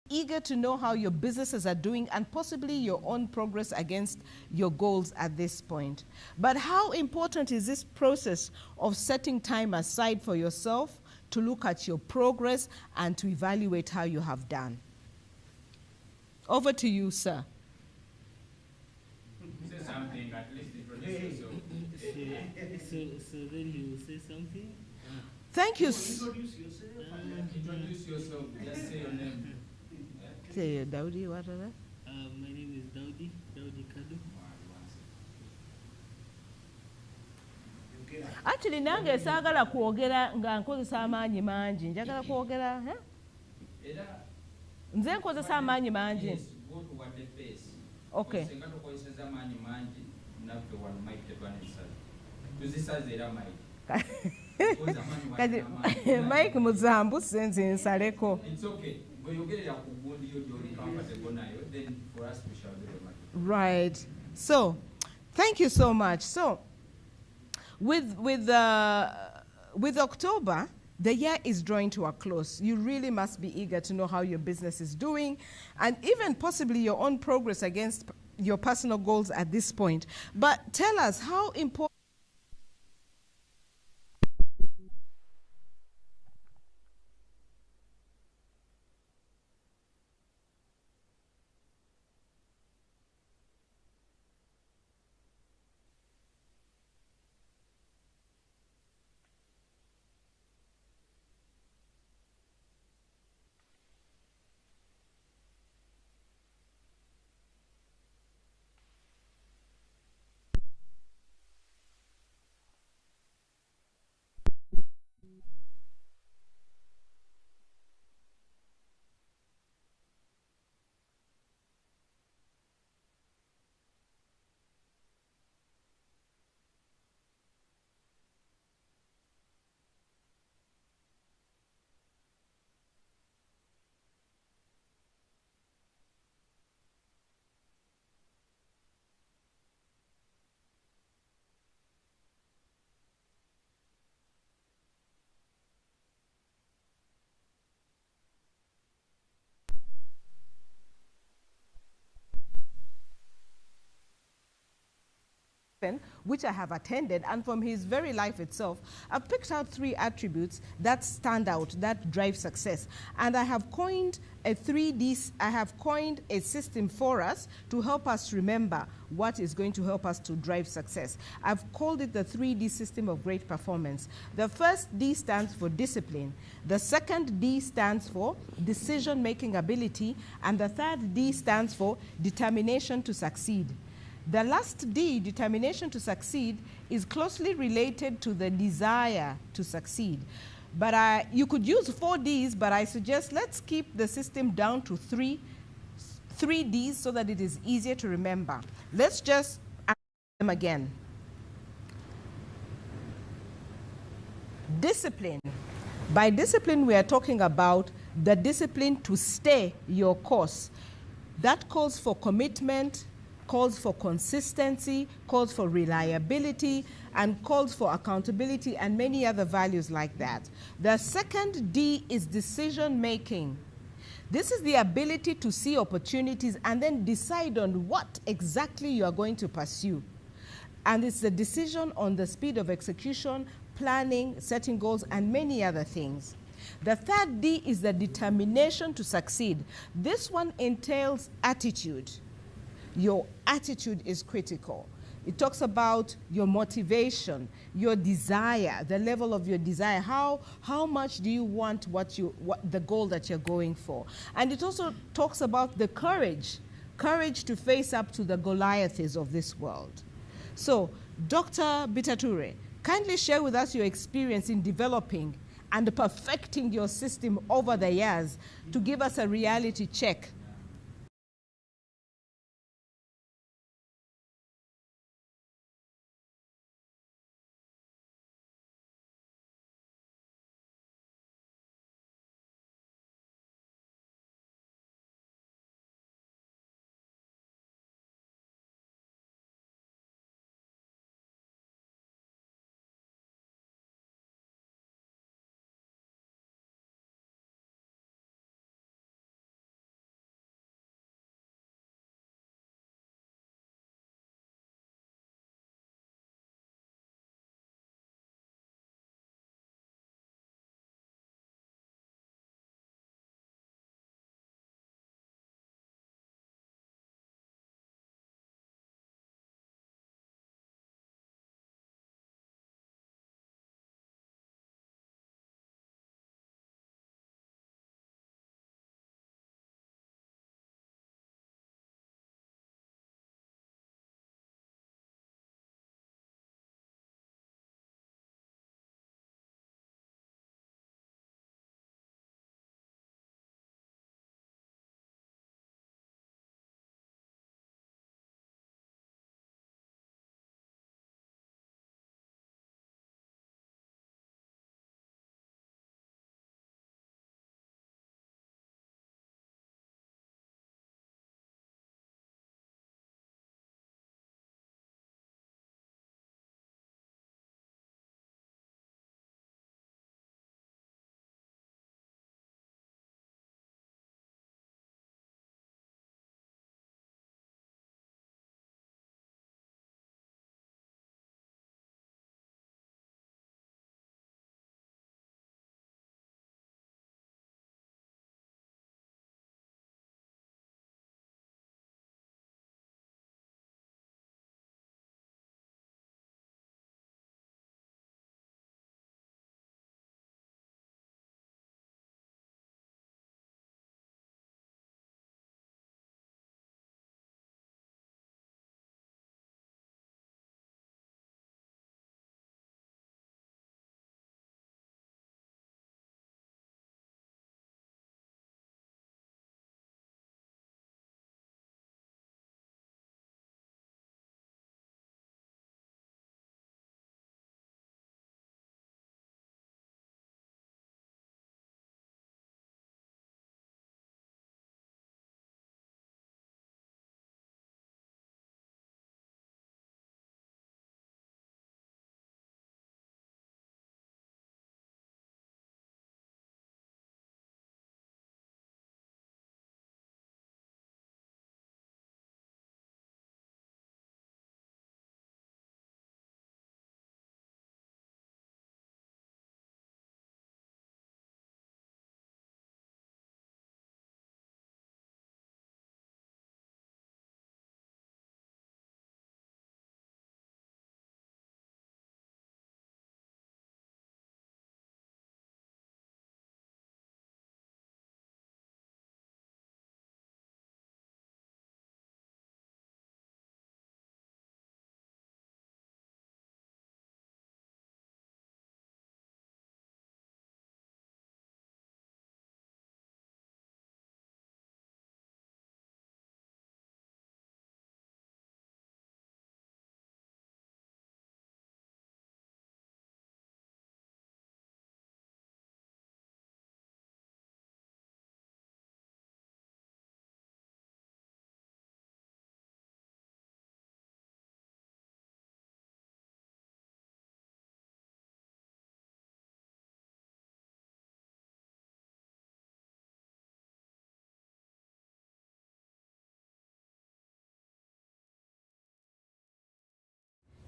eager to know how your businesses are doing and possibly your own progress against your goals at this point. But how important is this process of setting time aside for yourself to look at your progress and to evaluate how you have done? Over to you, sir. Say something, at least introduce yourself. So then you will say something? Thank you. Introduce yourself. Just say your name. Say, Daudi, what are that? My name is Daudi Kadu. Actually, nange saagala kwogera nga nkozesa amaanyi mangi. Njagala kwogera, nze nkozesa amaanyi mangi. Okay. Kati Mike Muzambu senze nsaleko. It's okay. Then for us we shall do the matter. Right. So, thank you so much. So, with October, the year is drawing to a close. You really must be eager to know how your business is doing and even possibly your own progress against your personal goals at this point. But tell us how important which I have attended, and from his very life itself, I've picked out 3 attributes that stand out, that drive success. And I have coined a 3D, I have coined a system for us to help us remember what is going to help us to drive success. I've called it the 3D system of great performance. The first D stands for discipline. The second D stands for decision-making ability. And the third D stands for determination to succeed. The last D, determination to succeed, is closely related to the desire to succeed. But you could use 4 Ds, but I suggest let's keep the system down to 3 Ds so that it is easier to remember. Let's just add them again. Discipline. By discipline, we are talking about the discipline to stay your course. That calls for commitment, calls for consistency, calls for reliability, and calls for accountability and many other values like that. The second D is decision making. This is the ability to see opportunities and then decide on what exactly you are going to pursue. And it's the decision on the speed of execution, planning, setting goals, and many other things. The third D is the determination to succeed. This one entails attitude. Your attitude is critical. It talks about your motivation, your desire, the level of your desire. How much do you want the goal that you're going for? And it also talks about the courage to face up to the Goliaths of this world. So, Dr. Bitature, kindly share with us your experience in developing and perfecting your system over the years to give us a reality check.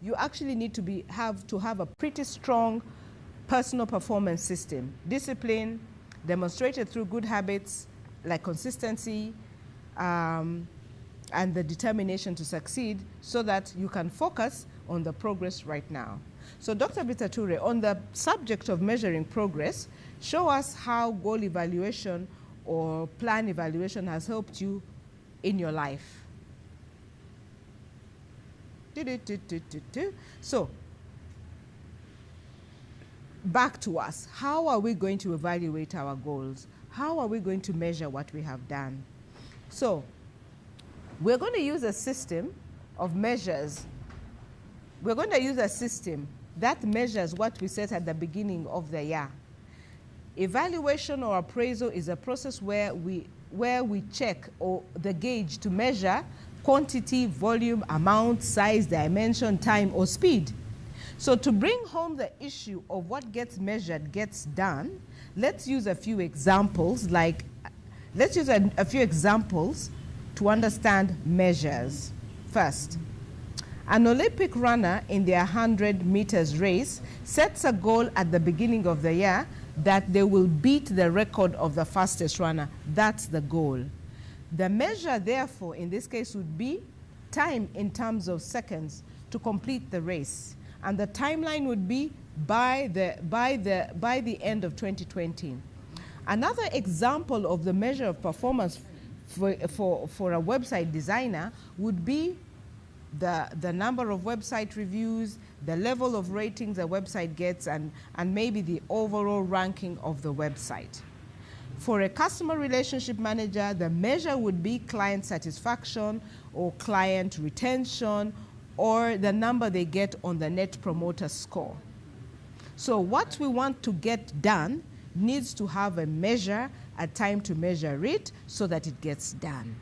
you actually need to have a pretty strong personal performance system. Discipline demonstrated through good habits like consistency and the determination to succeed, so that you can focus on the progress right now. So Dr. Bitature, on the subject of measuring progress, show us how goal evaluation or plan evaluation has helped you in your life. So, back to us. How are we going to evaluate our goals? How are we going to measure what we have done? So, we're going to use a system of measures. We're going to use a system that measures what we set at the beginning of the year. Evaluation or appraisal is a process where we check or the gauge to measure quantity, volume, amount, size, dimension, time, or speed. So to bring home the issue of what gets measured gets done, let's use a few examples. Let's use a few examples to understand measures. First, an Olympic runner in their 100 meters race sets a goal at the beginning of the year that they will beat the record of the fastest runner. That's the goal. The measure, therefore, in this case would be time in terms of seconds to complete the race. And the timeline would be by the end of 2020. Another example of the measure of performance for a website designer would be the number of website reviews, the level of ratings a website gets, and maybe the overall ranking of the website. For a customer relationship manager, the measure would be client satisfaction or client retention or the number they get on the Net Promoter Score. So what we want to get done needs to have a measure, a time to measure it so that it gets done.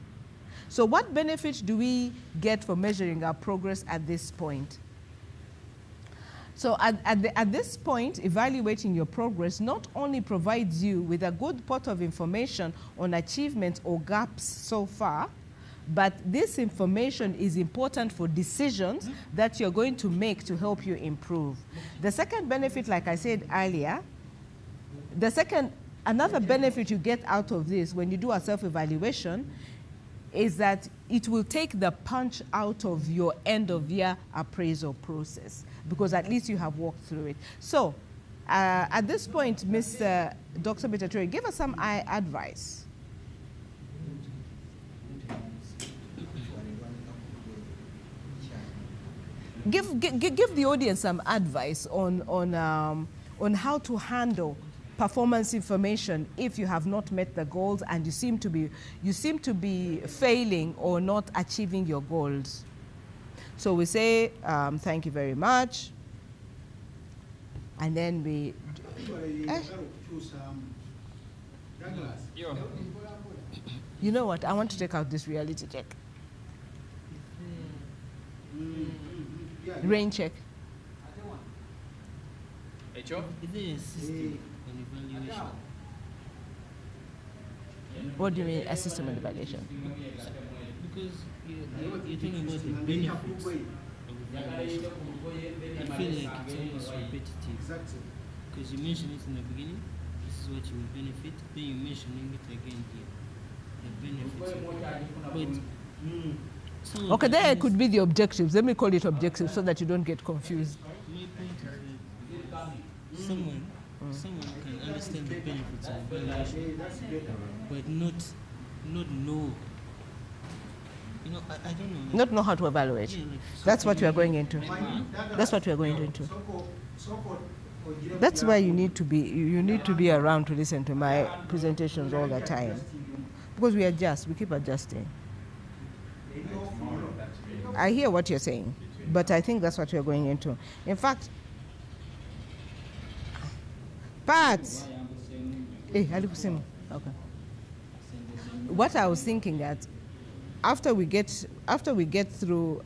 So what benefit do we get for measuring our progress at this point? So at this point, evaluating your progress not only provides you with a good pot of information on achievements or gaps so far, but this information is important for decisions that you're going to make to help you improve. The second benefit, like I said earlier, another benefit you get out of this when you do a self-evaluation is that it will take the punch out of your end-of-year appraisal process, because at least you have walked through it. So, at this point, Mr. Dr. Bitature, give us some advice. Give the audience some advice on how to handle performance information if you have not met the goals and you seem to be failing or not achieving your goals. So we say thank you very much, and then we you know what, I want to take out this reality check. Rain check. Is there a system on evaluation? What do you mean, a system of evaluation? Because you're talking about the benefits of evaluation. I feel like it's almost repetitive. Because you mentioned it in the beginning, this is what you will benefit, then you're mentioning it again here. The benefits. But okay, there could be the objectives. Let me call it objectives so that you don't get confused. My point is that someone can understand the benefits of evaluation, but not know. You know, I don't know. Not know how to evaluate. Yeah, like That's what we are going into. That's what we are going into. That's why you need to be around to listen to my presentations all the time, because we keep adjusting. I hear what you're saying, but I think that's what we're going into. In fact, Pat, okay. What I was thinking that after we get through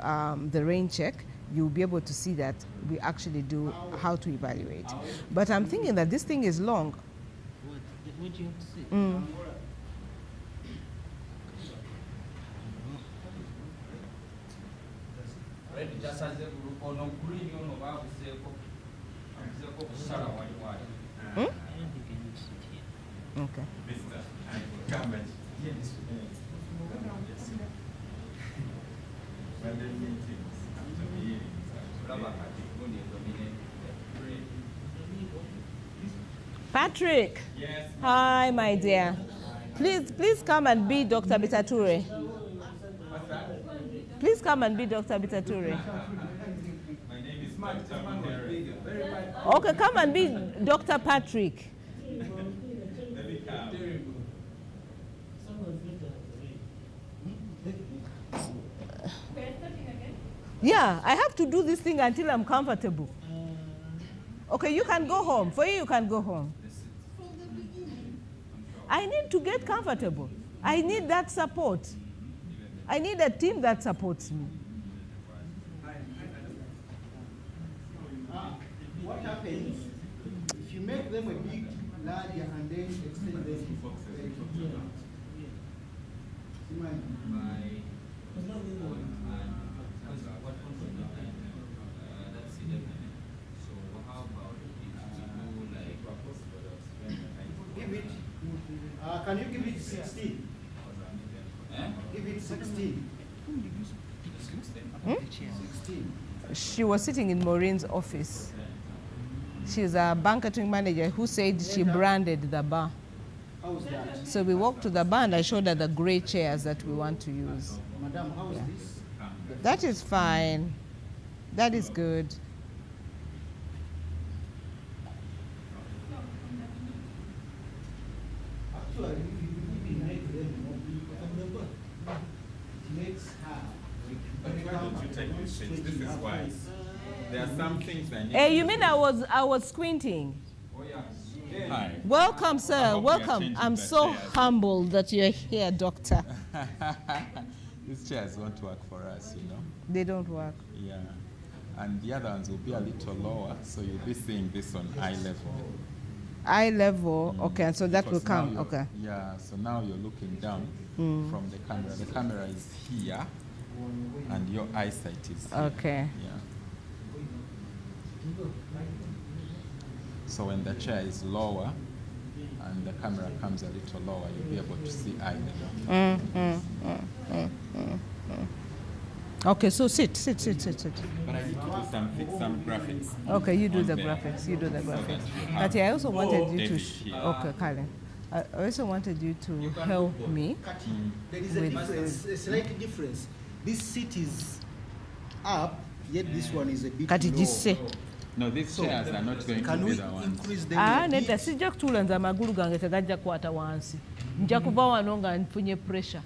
the rain check, you'll be able to see that we actually do how to evaluate. But I'm thinking that this thing is long. What do you have to say? I don't think I need to sit here. Okay. Patrick. Yes. Hi, my dear. Please come and be Dr. Bitature. Please come and be Dr. Bitature. My name is Dr. Muhere. Okay, come and be Dr. Patrick. Let me come. Yeah, I have to do this thing until I'm comfortable. Okay, you can go home. For you can go home. I need to get comfortable. I need that support. I need a team that supports me. What happens if you make them a bit larger and then extend them? Give it. Can you give it 16? Give it 16. 16. She was sitting in Maureen's office. She's a banqueting manager who said she branded the bar. How's that? So we walked to the bar and I showed her the gray chairs that we want to use. Madam, how is this? That is fine. That is good. Actually, if you make them more big, it makes her. Why don't you take this shit? This is wise. There are some things I need. Hey, you mean I was squinting? Oh, yeah. Hi. Welcome, I sir. hope we are Welcome. changing I'm the so chairs. humbled that you're here, doctor. These chairs won't work for us, you know. They don't work. Yeah. And the other ones will be a little lower, so you'll be seeing this on eye level. Eye level. Okay, so that will Because now come. you're- Okay. Yeah, so now you're looking down from the camera. The camera is here, and your eyesight is here. Okay. Yeah. So when the chair is lower and the camera comes a little lower, you'll be able to see eye level. Okay, so sit. But I need to do fix some graphics. Okay, you do on the there. graphics. You do the So graphics. that we have But I also wanted you to. David here. Okay, Karen. I also wanted you to help me. There is a With- difference, a slight difference. This seat is up, yet this one is a bit Kati low. gisse. No, these chairs are not going to Can be we the ones. increase them Ah, a nedda bit? sijja kutuula nze amagulu gange tegajja kukwata wansi. Nja kuva wano nga nfunye pressure.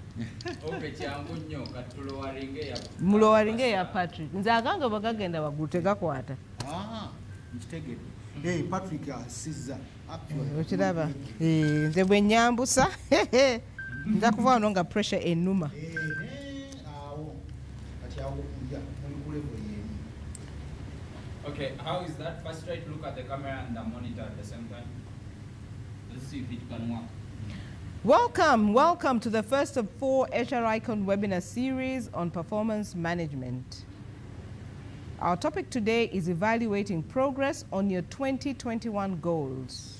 Ope kyangu nnyo katulowalinga eya Mulowalinga eya Patrick. Nze agange bagagenda waggulu tegakwata. Ah, nkitegedde. Hey, Patrick asizza. Okiraba? Nze bwe nyambusa. Nja kuva wano nga pressure ennuma. Awo. Kati awo nja muli ku level y'emu. Okay, how is that? First try to look at the camera and the monitor at the same time. Let's see if it can work. Welcome to the first of 4 HR Icon webinar series on performance management. Our topic today is evaluating progress on your 2021 goals.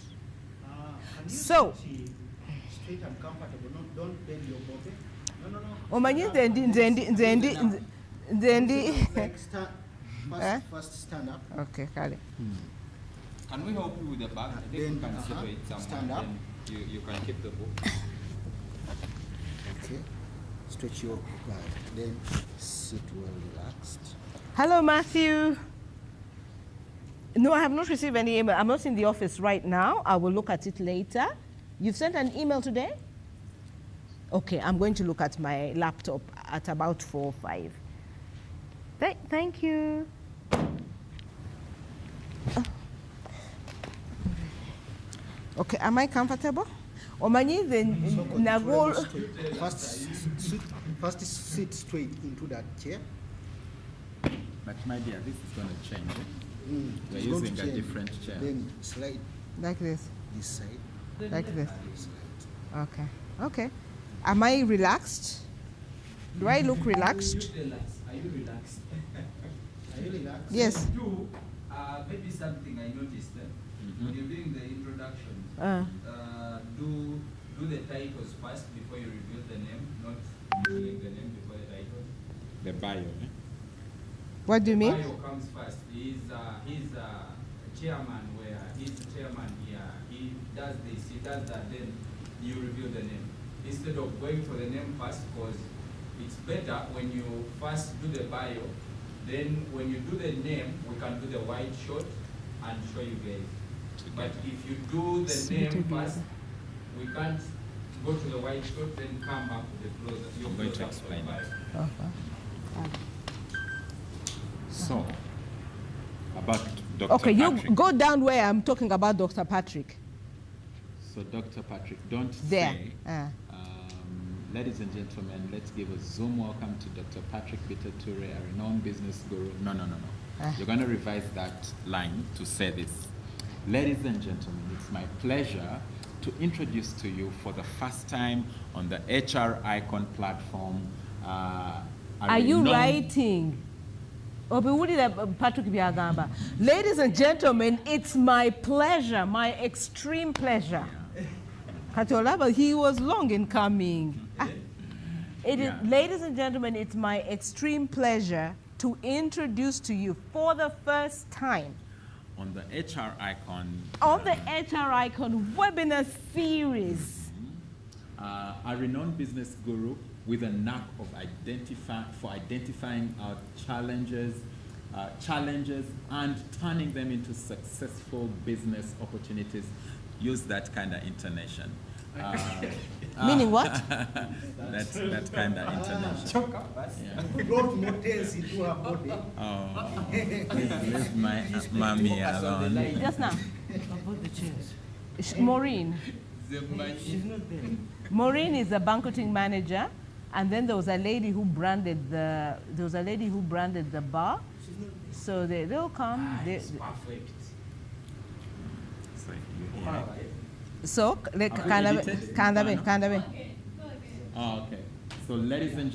Can you So- sit straight and comfortable? Don't bend your body. No. Omanyi nze ndi Like stand, Eh? first stand up. Okay, kale. Can we help you with the bag? I think Then, you can separate some. stand up. Then you can keep the book. Okay. Stretch your back. Then sit well relaxed. Hello, Matthew. No, I have not received any email. I'm not in the office right now. I will look at it later. You've sent an email today? Okay, I'm going to look at my laptop at about 4 or 5. Thank you. Okay, am I comfortable? Omanyi the nagol. First sit straight into that chair. But my dear, this is going to change. We're It's going to using a change. different chair. Then slide Like this. this side. Like this. This side. Okay. Okay. Am I relaxed? Do I look relaxed? Are you relaxed? Yes. Two, maybe something I noticed when you're doing the introduction. Do the titles first before you reveal the name, not revealing the name before the title. The bio. What do you mean? The bio comes first. He's chairman where he's the chairman here. He does this, he does that, then you reveal the name. Instead of going for the name first, because it's better when you first do the bio, then when you do the name, we can do the wide shot and show you guys. But if you do the name first, we can't go to the wide shot, then come up with the closer. I'm going to explain it. So, about Dr. Okay, you Patrick. go down where I'm talking about Dr. Patrick. So, Dr. Patrick, don't There. say. Ladies and gentlemen, let's give a Zoom welcome to Dr. Patrick Bitature, a renowned business guru. No. You're going to revise that line to say this. Ladies and gentlemen, it's my pleasure to introduce to you for the first time on the HR Icon platform. Are you writing? Patrick Byagamba. Ladies and gentlemen, it's my pleasure, my extreme pleasure. Katolaba, he was long in coming. Ladies and gentlemen, it's my extreme pleasure to introduce to you for the first time on the HR Icon. On the HR Icon webinar series. A renowned business guru with a knack of identifying our challenges and turning them into successful business opportunities. Use that kind of intonation. Meaning what? that kind of intonation. Leave my mommy alone. Just now. About the chairs. Maureen. She's not there. Maureen is a banqueting manager, and then there was a lady who branded the bar. So they'll come. It's perfect. So you hear it. So, Have you edited? Kandabe. Oh, okay. So, ladies and gentlemen.